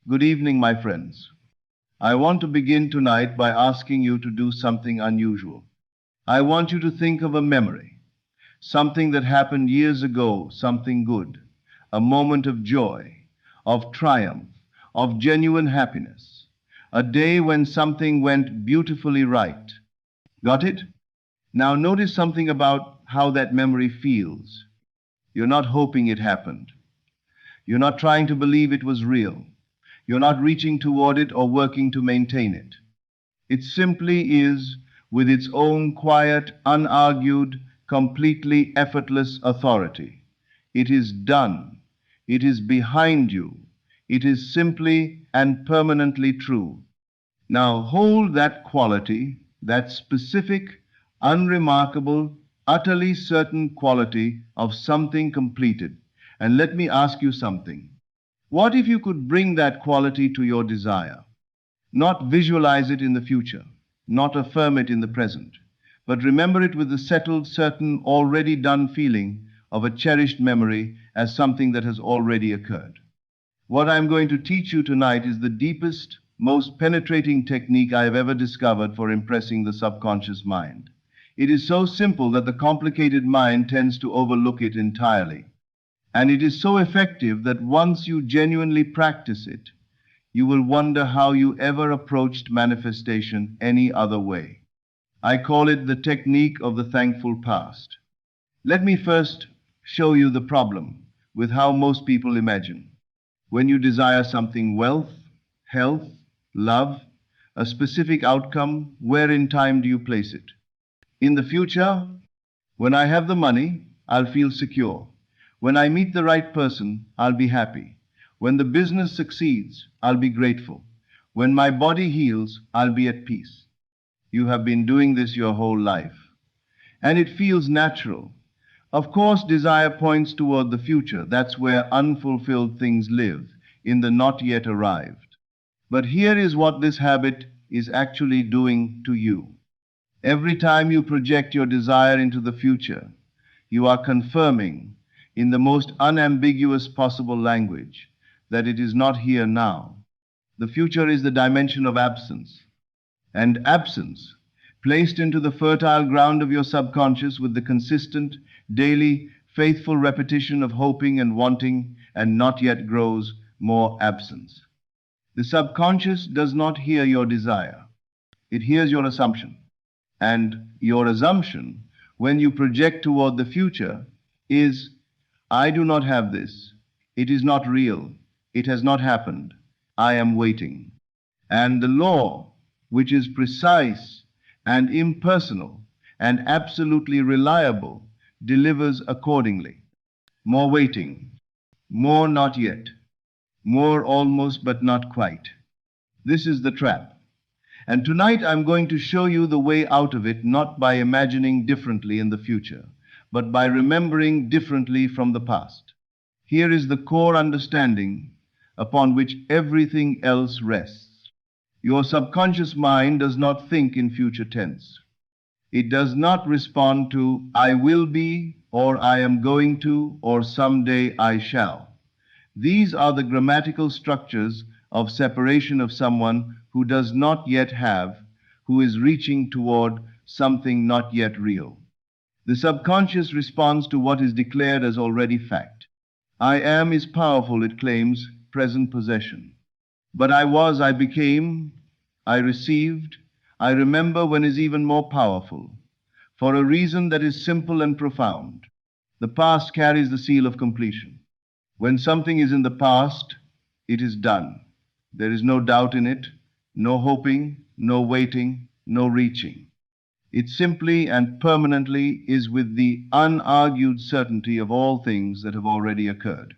Good evening, my friends. I want to begin tonight by asking you to do something unusual. I want you to think of a memory, something that happened years ago, something good, a moment of joy, of triumph, of genuine happiness, a day when something went beautifully right. Got it? Now notice something about how that memory feels. You're not hoping it happened. You're not trying to believe it was real. You're not reaching toward it or working to maintain it. It simply is, with its own quiet, unargued, completely effortless authority. It is done. It is behind you. It is simply and permanently true. Now hold that quality, that specific, unremarkable, utterly certain quality of something completed, and let me ask you something. What if you could bring that quality to your desire? Not visualize it in the future, not affirm it in the present, but remember it with the settled, certain, already done feeling of a cherished memory as something that has already occurred. What I'm going to teach you tonight is the deepest, most penetrating technique I have ever discovered for impressing the subconscious mind. It is so simple that the complicated mind tends to overlook it entirely. And it is so effective that once you genuinely practice it, you will wonder how you ever approached manifestation any other way. I call it the technique of the thankful past. Let me first show you the problem with how most people imagine. When you desire something, wealth, health, love, a specific outcome, where in time do you place it? In the future, when I have the money, I'll feel secure. When I meet the right person, I'll be happy. When the business succeeds, I'll be grateful. When my body heals, I'll be at peace. You have been doing this your whole life. And it feels natural. Of course, desire points toward the future. That's where unfulfilled things live, in the not yet arrived. But here is what this habit is actually doing to you. Every time you project your desire into the future, you are confirming, in the most unambiguous possible language, that it is not here now. The future is the dimension of absence. And absence, placed into the fertile ground of your subconscious with the consistent, daily, faithful repetition of hoping and wanting and not yet grows more absence. The subconscious does not hear your desire. It hears your assumption. And your assumption, when you project toward the future, is, I do not have this. It is not real. It has not happened. I am waiting. And the law, which is precise and impersonal and absolutely reliable, delivers accordingly. More waiting, more not yet, more almost but not quite. This is the trap. And tonight I'm going to show you the way out of it, not by imagining differently in the future, but by remembering differently from the past. Here is the core understanding upon which everything else rests. Your subconscious mind does not think in future tense. It does not respond to I will be, or I am going to, or someday I shall. These are the grammatical structures of separation of someone who does not yet have, who is reaching toward something not yet real. The subconscious responds to what is declared as already fact. I am is powerful, it claims, present possession. But I was, I became, I received, I remember when is even more powerful, for a reason that is simple and profound. The past carries the seal of completion. When something is in the past, it is done. There is no doubt in it, no hoping, no waiting, no reaching. It simply and permanently is with the unargued certainty of all things that have already occurred.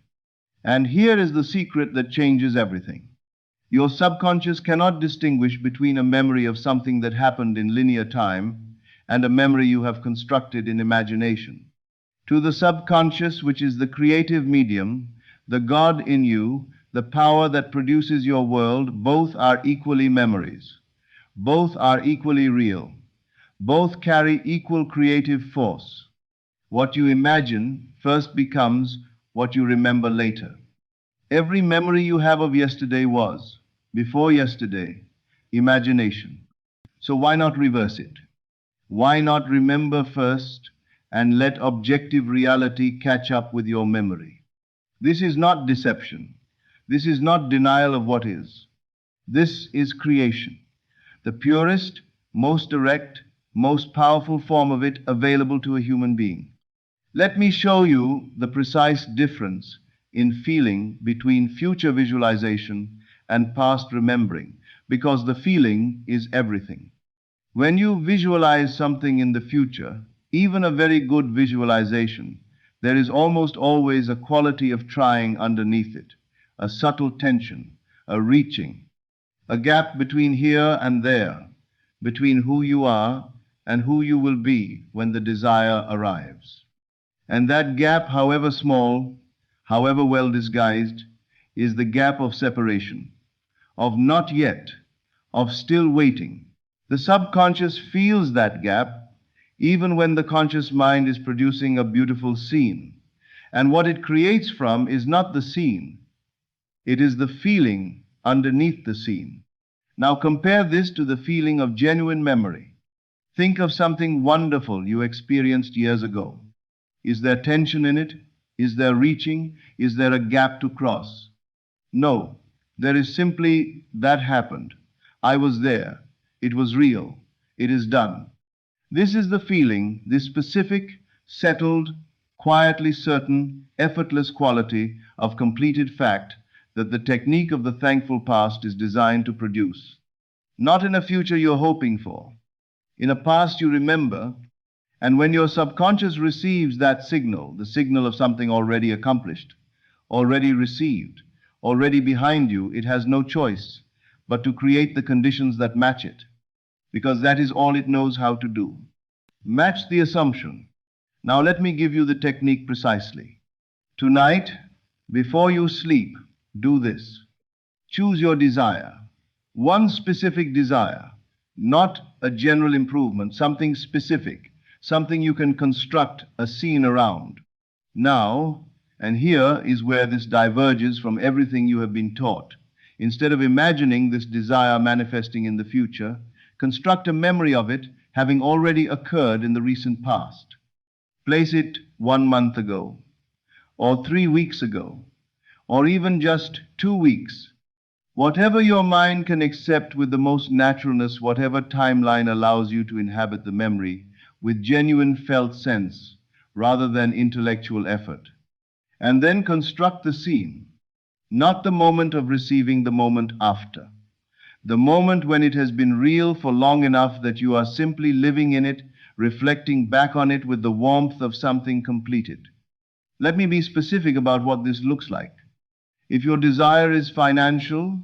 And here is the secret that changes everything. Your subconscious cannot distinguish between a memory of something that happened in linear time and a memory you have constructed in imagination. To the subconscious, which is the creative medium, the God in you, the power that produces your world, both are equally memories. Both are equally real. Both carry equal creative force. What you imagine first becomes what you remember later. Every memory you have of yesterday was, before yesterday, imagination. So why not reverse it? Why not remember first and let objective reality catch up with your memory? This is not deception. This is not denial of what is. This is creation, the purest, most direct, most powerful form of it available to a human being. Let me show you the precise difference in feeling between future visualization and past remembering, because the feeling is everything. When you visualize something in the future, even a very good visualization, there is almost always a quality of trying underneath it, a subtle tension, a reaching, a gap between here and there, between who you are and who you will be when the desire arrives. And that gap, however small, however well disguised, is the gap of separation, of not yet, of still waiting. The subconscious feels that gap even when the conscious mind is producing a beautiful scene. And what it creates from is not the scene, it is the feeling underneath the scene. Now compare this to the feeling of genuine memory. Think of something wonderful you experienced years ago. Is there tension in it? Is there reaching? Is there a gap to cross? No, there is simply that happened. I was there. It was real. It is done. This is the feeling, this specific, settled, quietly certain, effortless quality of completed fact that the technique of the thankful past is designed to produce. Not in a future you're hoping for, in a past you remember, and when your subconscious receives that signal, the signal of something already accomplished, already received, already behind you, it has no choice but to create the conditions that match it, because that is all it knows how to do. Match the assumption. Now let me give you the technique precisely. Tonight, before you sleep, do this. Choose your desire. One specific desire, not a general improvement, something specific, something you can construct a scene around. Now, and here is where this diverges from everything you have been taught. Instead of imagining this desire manifesting in the future, construct a memory of it having already occurred in the recent past. Place it 1 month ago, or 3 weeks ago, or even just 2 weeks. Whatever your mind can accept with the most naturalness, whatever timeline allows you to inhabit the memory with genuine felt sense rather than intellectual effort. And then construct the scene, not the moment of receiving, the moment after. The moment when it has been real for long enough that you are simply living in it, reflecting back on it with the warmth of something completed. Let me be specific about what this looks like. If your desire is financial,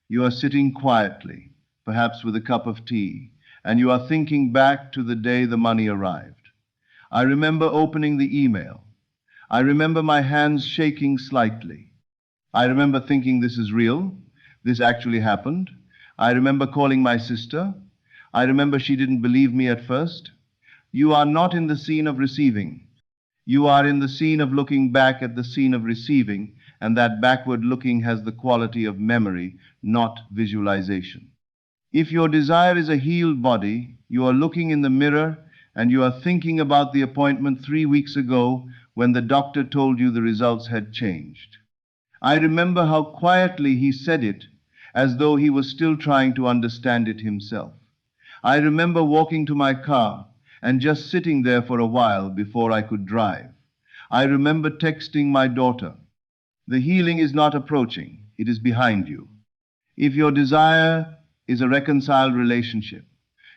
you are sitting quietly, perhaps with a cup of tea, and you are thinking back to the day the money arrived. I remember opening the email. I remember my hands shaking slightly. I remember thinking, this is real. This actually happened. I remember calling my sister. I remember she didn't believe me at first. You are not in the scene of receiving. You are in the scene of looking back at the scene of receiving, and that backward looking has the quality of memory, not visualization. If your desire is a healed body, you are looking in the mirror and you are thinking about the appointment 3 weeks ago when the doctor told you the results had changed. I remember how quietly he said it, as though he was still trying to understand it himself. I remember walking to my car and just sitting there for a while before I could drive. I remember texting my daughter. The healing is not approaching, it is behind you. If your desire is a reconciled relationship,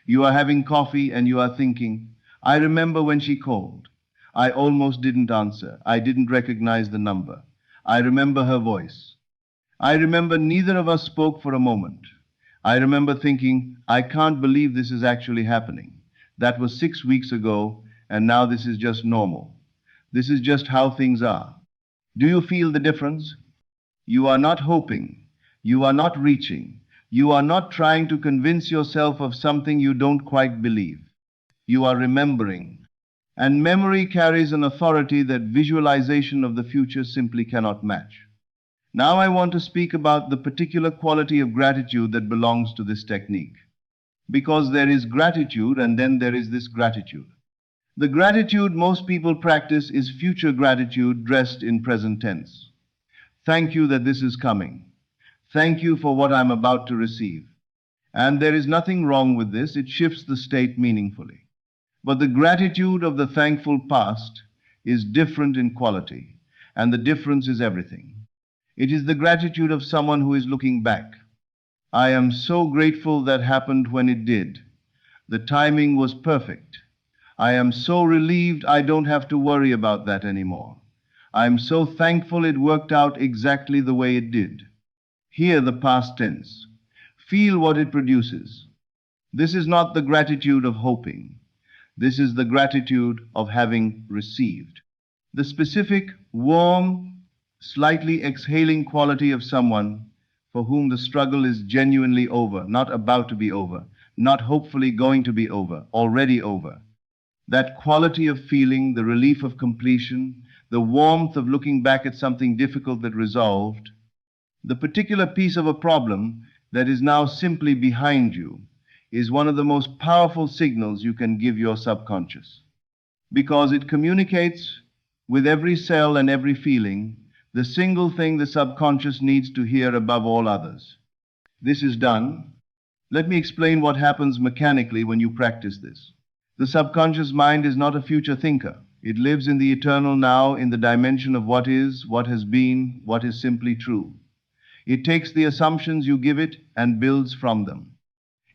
you are having coffee and you are thinking, I remember when she called. I almost didn't answer. I didn't recognize the number. I remember her voice. I remember neither of us spoke for a moment. I remember thinking, I can't believe this is actually happening. That was 6 weeks ago, and now this is just normal. This is just how things are. Do you feel the difference? You are not hoping. You are not reaching. You are not trying to convince yourself of something you don't quite believe. You are remembering. And memory carries an authority that visualization of the future simply cannot match. Now I want to speak about the particular quality of gratitude that belongs to this technique. Because there is gratitude and then there is this gratitude. The gratitude most people practice is future gratitude dressed in present tense. Thank you that this is coming. Thank you for what I'm about to receive. And there is nothing wrong with this, it shifts the state meaningfully. But the gratitude of the thankful past is different in quality, and the difference is everything. It is the gratitude of someone who is looking back. I am so grateful that happened when it did. The timing was perfect. I am so relieved I don't have to worry about that anymore. I am so thankful it worked out exactly the way it did. Hear the past tense. Feel what it produces. This is not the gratitude of hoping. This is the gratitude of having received. The specific, warm, slightly exhaling quality of someone for whom the struggle is genuinely over, not about to be over, not hopefully going to be over, already over. That quality of feeling, the relief of completion, the warmth of looking back at something difficult that resolved, the particular piece of a problem that is now simply behind you, is one of the most powerful signals you can give your subconscious. Because it communicates with every cell and every feeling the single thing the subconscious needs to hear above all others. This is done. Let me explain what happens mechanically when you practice this. The subconscious mind is not a future thinker. It lives in the eternal now, in the dimension of what is, what has been, what is simply true. It takes the assumptions you give it and builds from them.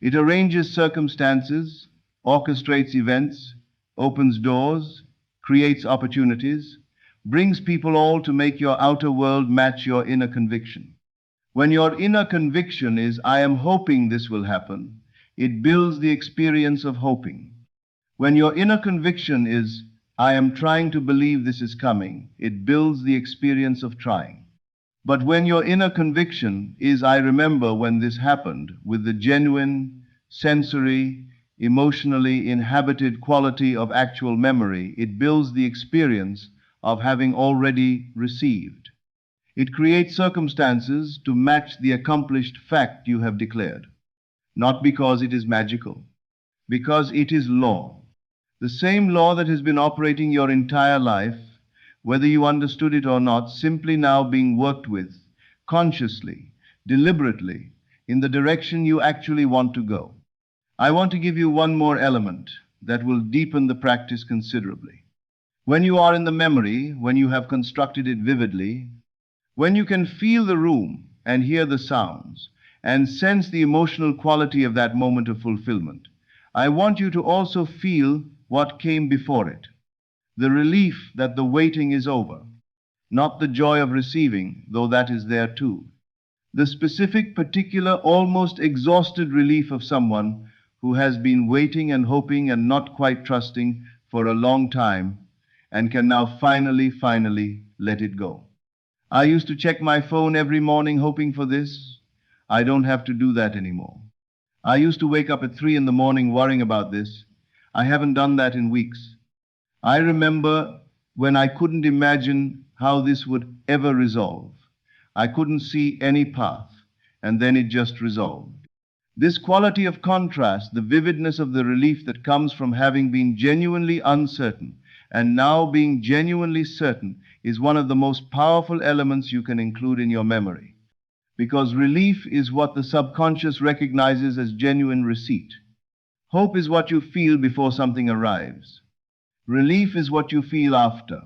It arranges circumstances, orchestrates events, opens doors, creates opportunities, brings people all to make your outer world match your inner conviction. When your inner conviction is, I am hoping this will happen, it builds the experience of hoping. When your inner conviction is, I am trying to believe this is coming, it builds the experience of trying. But when your inner conviction is, I remember when this happened, with the genuine, sensory, emotionally inhabited quality of actual memory, it builds the experience of having already received. It creates circumstances to match the accomplished fact you have declared. Not because it is magical, because it is law. The same law that has been operating your entire life, whether you understood it or not, simply now being worked with, consciously, deliberately, in the direction you actually want to go. I want to give you one more element that will deepen the practice considerably. When you are in the memory, when you have constructed it vividly, when you can feel the room and hear the sounds and sense the emotional quality of that moment of fulfillment, I want you to also feel what came before it. The relief that the waiting is over, not the joy of receiving, though that is there too. The specific, particular, almost exhausted relief of someone who has been waiting and hoping and not quite trusting for a long time and can now finally let it go. I used to check my phone every morning hoping for this. I don't have to do that anymore. I used to wake up at 3 in the morning worrying about this. I haven't done that in weeks. I remember when I couldn't imagine how this would ever resolve. I couldn't see any path, and then it just resolved. This quality of contrast, the vividness of the relief that comes from having been genuinely uncertain and now being genuinely certain, is one of the most powerful elements you can include in your memory. Because relief is what the subconscious recognizes as genuine receipt. Hope is what you feel before something arrives. Relief is what you feel after.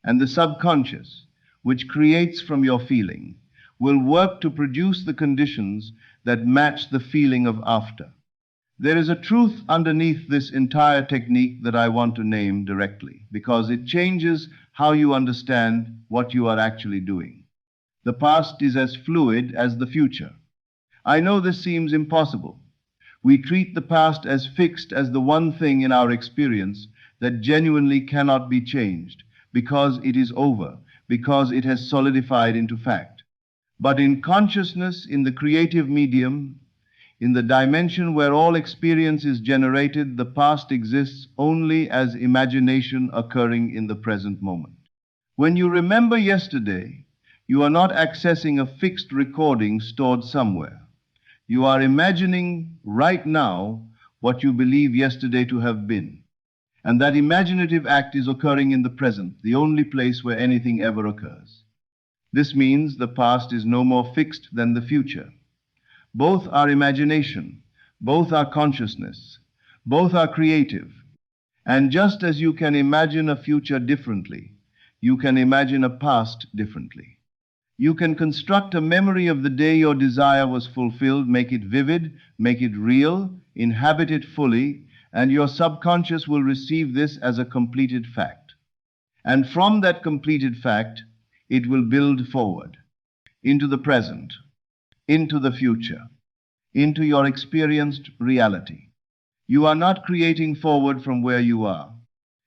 And the subconscious, which creates from your feeling, will work to produce the conditions that match the feeling of after. There is a truth underneath this entire technique that I want to name directly, because it changes how you understand what you are actually doing. The past is as fluid as the future. I know this seems impossible. We treat the past as fixed as the one thing in our experience that genuinely cannot be changed, because it is over, because it has solidified into fact. But in consciousness, in the creative medium, in the dimension where all experience is generated, the past exists only as imagination occurring in the present moment. When you remember yesterday, You are not accessing a fixed recording stored somewhere. You are imagining right now what you believe yesterday to have been. And that imaginative act is occurring in the present, the only place where anything ever occurs. This means the past is no more fixed than the future. Both are imagination, both are consciousness, both are creative. And just as you can imagine a future differently, you can imagine a past differently. You can construct a memory of the day your desire was fulfilled, make it vivid, make it real, inhabit it fully, and your subconscious will receive this as a completed fact. And from that completed fact, it will build forward into the present, into the future, into your experienced reality. You are not creating forward from where you are.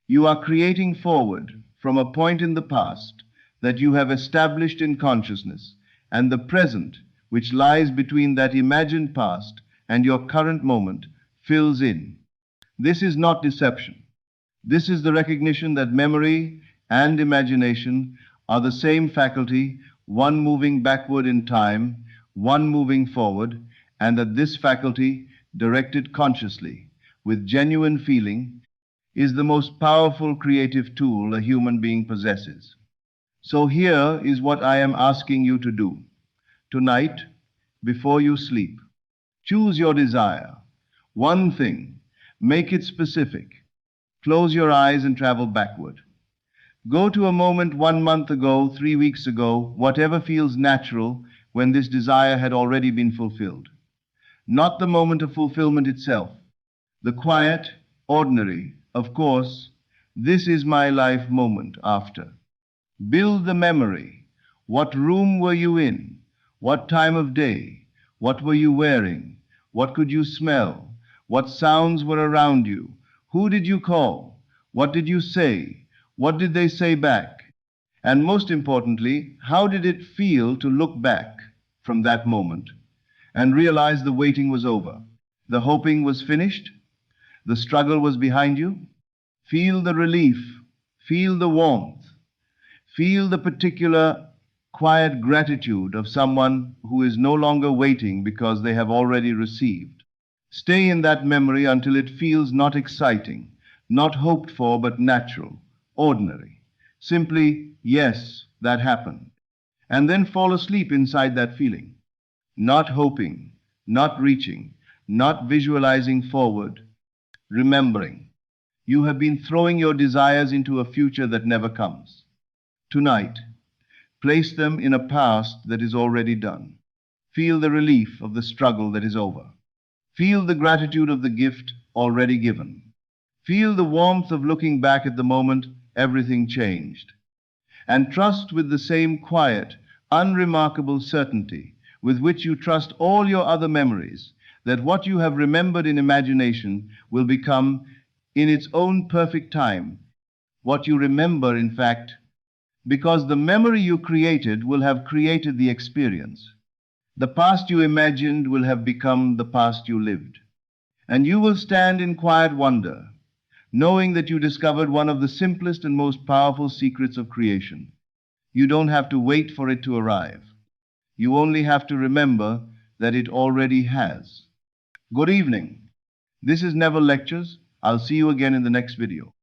You are creating forward from a point in the past that you have established in consciousness, and the present, which lies between that imagined past and your current moment, fills in. This is not deception. This is the recognition that memory and imagination are the same faculty, one moving backward in time, one moving forward, and that this faculty, directed consciously, with genuine feeling, is the most powerful creative tool a human being possesses. So here is what I am asking you to do. Tonight, before you sleep, choose your desire. One thing, make it specific. Close your eyes and travel backward. Go to a moment 1 month ago, 3 weeks ago, whatever feels natural when this desire had already been fulfilled. Not the moment of fulfillment itself. The quiet, ordinary, of course, this is my life moment after. Build the memory. What room were you in? What time of day? What were you wearing? What could you smell? What sounds were around you? Who did you call? What did you say? What did they say back? And most importantly, how did it feel to look back from that moment and realize the waiting was over? The hoping was finished? The struggle was behind you? Feel the relief. Feel the warmth. Feel the particular quiet gratitude of someone who is no longer waiting because they have already received. Stay in that memory until it feels not exciting, not hoped for, but natural, ordinary. Simply, yes, that happened. And then fall asleep inside that feeling. Not hoping, not reaching, not visualizing forward, remembering. You have been throwing your desires into a future that never comes. Tonight, place them in a past that is already done. Feel the relief of the struggle that is over. Feel the gratitude of the gift already given. Feel the warmth of looking back at the moment everything changed. And trust with the same quiet, unremarkable certainty with which you trust all your other memories that what you have remembered in imagination will become, in its own perfect time, what you remember in fact, because the memory you created will have created the experience. The past you imagined will have become the past you lived. And you will stand in quiet wonder, knowing that you discovered one of the simplest and most powerful secrets of creation. You don't have to wait for it to arrive. You only have to remember that it already has. Good evening. This is Neville Lectures. I'll see you again in the next video.